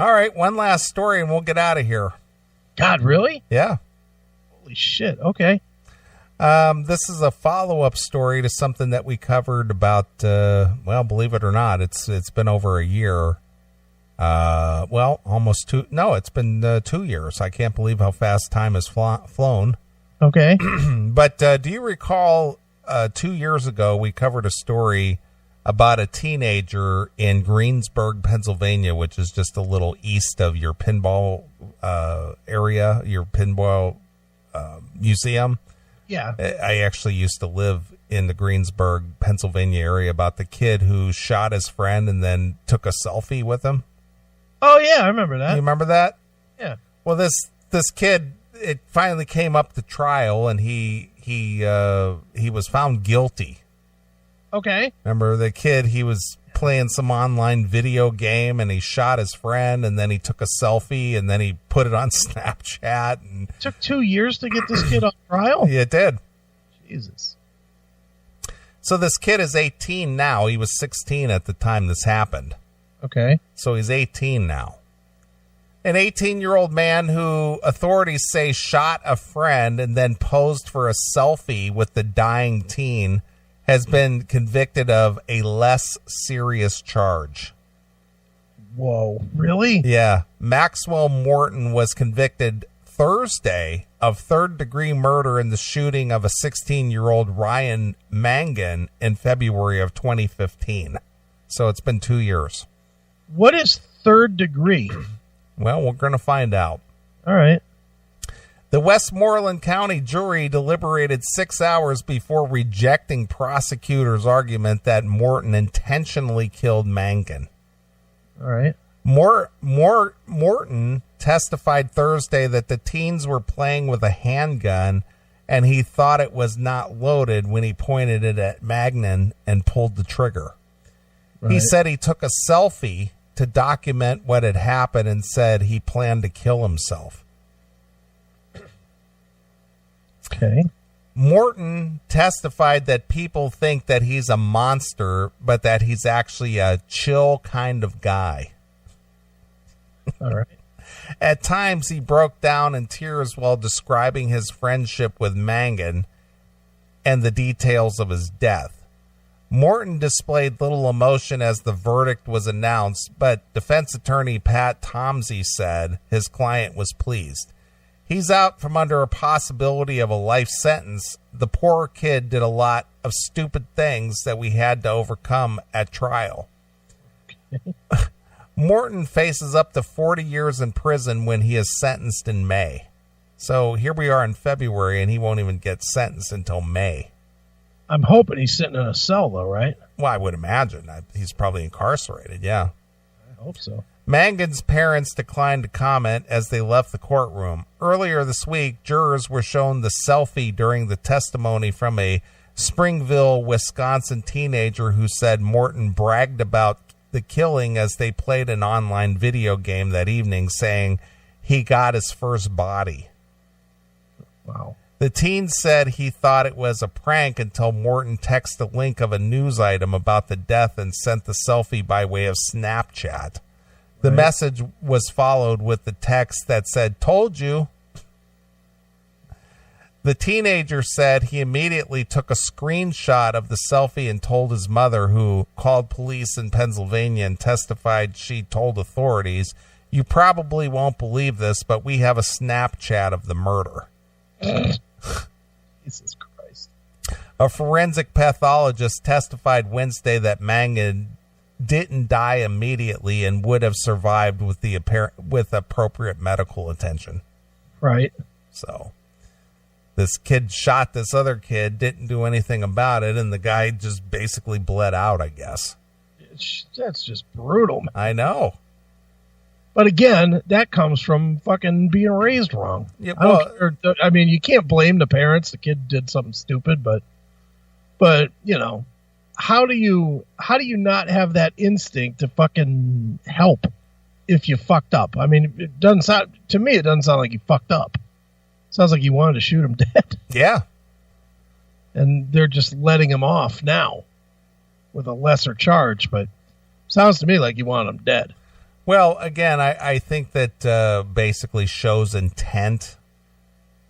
All right, one last story and we'll get out of here. God, really? Yeah. Holy shit. Okay. This is a follow-up story to something that we covered about, well, believe it or not, it's been over a year. Well, almost two. No, it's been 2 years. I can't believe how fast time has flown. Okay. But do you recall 2 years ago we covered a story about a teenager in Greensburg, Pennsylvania, which is just a little east of your pinball area, your pinball museum? Yeah. I actually used to live in the Greensburg, Pennsylvania area, about the kid who shot his friend and then took a selfie with him. Oh, yeah, I remember that. You remember that? Yeah. Well, this kid, it finally came up to trial, and he was found guilty. Okay. Remember the kid, he was playing some online video game, and he shot his friend, and then he took a selfie, and then he put it on Snapchat. And it took 2 years to get this kid on trial? Yeah, it did. Jesus. So this kid is 18 now. He was 16 at the time this happened. Okay. So he's 18 now. An 18-year-old man who authorities say shot a friend and then posed for a selfie with the dying teen has been convicted of a less serious charge. Whoa, really? Yeah. Maxwell Morton was convicted Thursday of third-degree murder in the shooting of a 16-year-old Ryan Mangan in February of 2015. So it's been 2 years. What is third degree? Well, we're going to find out. All right. The Westmoreland County jury deliberated 6 hours before rejecting prosecutors' argument that Morton intentionally killed Mangan. All right. Morton testified Thursday that the teens were playing with a handgun and he thought it was not loaded when he pointed it at Mangan and pulled the trigger. Right. He said he took a selfie to document what had happened and said he planned to kill himself. Okay. Morton testified that people think that he's a monster, but that he's actually a chill kind of guy. All right. At times, he broke down in tears while describing his friendship with Mangan and the details of his death. Morton displayed little emotion as the verdict was announced, but defense attorney Pat Tomsey said his client was pleased. He's out from under a possibility of a life sentence. The poor kid did a lot of stupid things that we had to overcome at trial. Morton faces up to 40 years in prison when he is sentenced in May. So here we are in February, and he won't even get sentenced until May. I'm hoping he's sitting in a cell, though, right? Well, I would imagine. He's probably incarcerated, yeah. I hope so. Mangan's parents declined to comment as they left the courtroom. Earlier this week, jurors were shown the selfie during the testimony from a Springville, Wisconsin teenager who said Morton bragged about the killing as they played an online video game that evening, saying he got his first body. Wow. The teen said he thought it was a prank until Morton texted a link of a news item about the death and sent the selfie by way of Snapchat. The message was followed with the text that said, "Told you." The teenager said he immediately took a screenshot of the selfie and told his mother, who called police in Pennsylvania and testified she told authorities, "You probably won't believe this, but we have a Snapchat of the murder." Jesus Christ. A forensic pathologist testified Wednesday that Mangan didn't die immediately and would have survived with appropriate medical attention. Right. So this kid shot this other kid, didn't do anything about it, and the guy just basically bled out, I guess. That's just brutal, man. I know. But again, that comes from fucking being raised wrong. Yeah, I mean, you can't blame the parents. The kid did something stupid, but you know, how do you not have that instinct to fucking help if you fucked up? I mean, it doesn't sound like you fucked up. It sounds like you wanted to shoot him dead. Yeah. And they're just letting him off now with a lesser charge, but sounds to me like you want him dead. Well, again, I think that basically shows intent.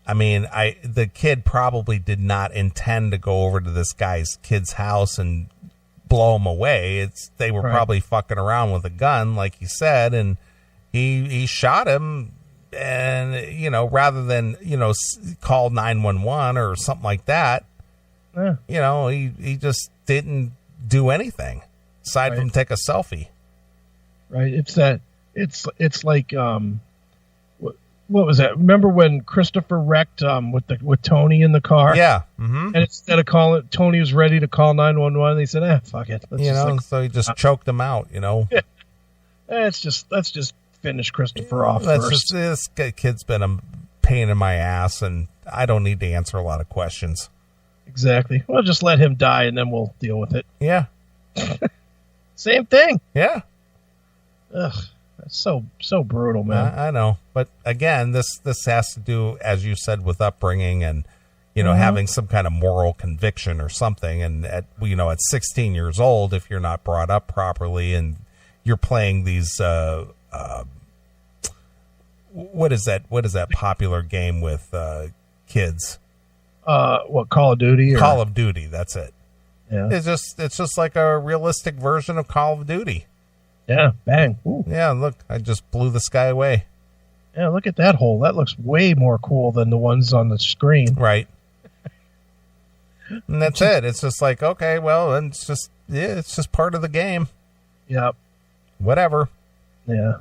I mean, the kid probably did not intend to go over to this kid's house and blow him away. They were probably fucking around with a gun, like he said, and he shot him. And, rather than, call 911 or something like that, he just didn't do anything aside from take a selfie. Right. It's like, what was that? Remember when Christopher wrecked with Tony in the car? Yeah. Mm-hmm. And instead of calling, Tony was ready to call 911. They said, fuck it. So he just choked him out, Yeah. Let's just finish Christopher off first. This kid's been a pain in my ass, and I don't need to answer a lot of questions. Exactly. Well, just let him die, and then we'll deal with it. Yeah. Same thing. Yeah. Ugh. That's so brutal, man. I know. But again, this has to do, as you said, with upbringing and, having some kind of moral conviction or something. And at 16 years old, if you're not brought up properly and you're playing these, what is that popular game with kids? Call of Duty? Call of Duty. That's it. Yeah. It's just like a realistic version of Call of Duty. Yeah, bang. Ooh. Yeah, look, I just blew this guy away. Yeah, look at that hole. That looks way more cool than the ones on the screen. Right. And that's it. It's just like, okay, well, it's just part of the game. Yep. Whatever. Yeah.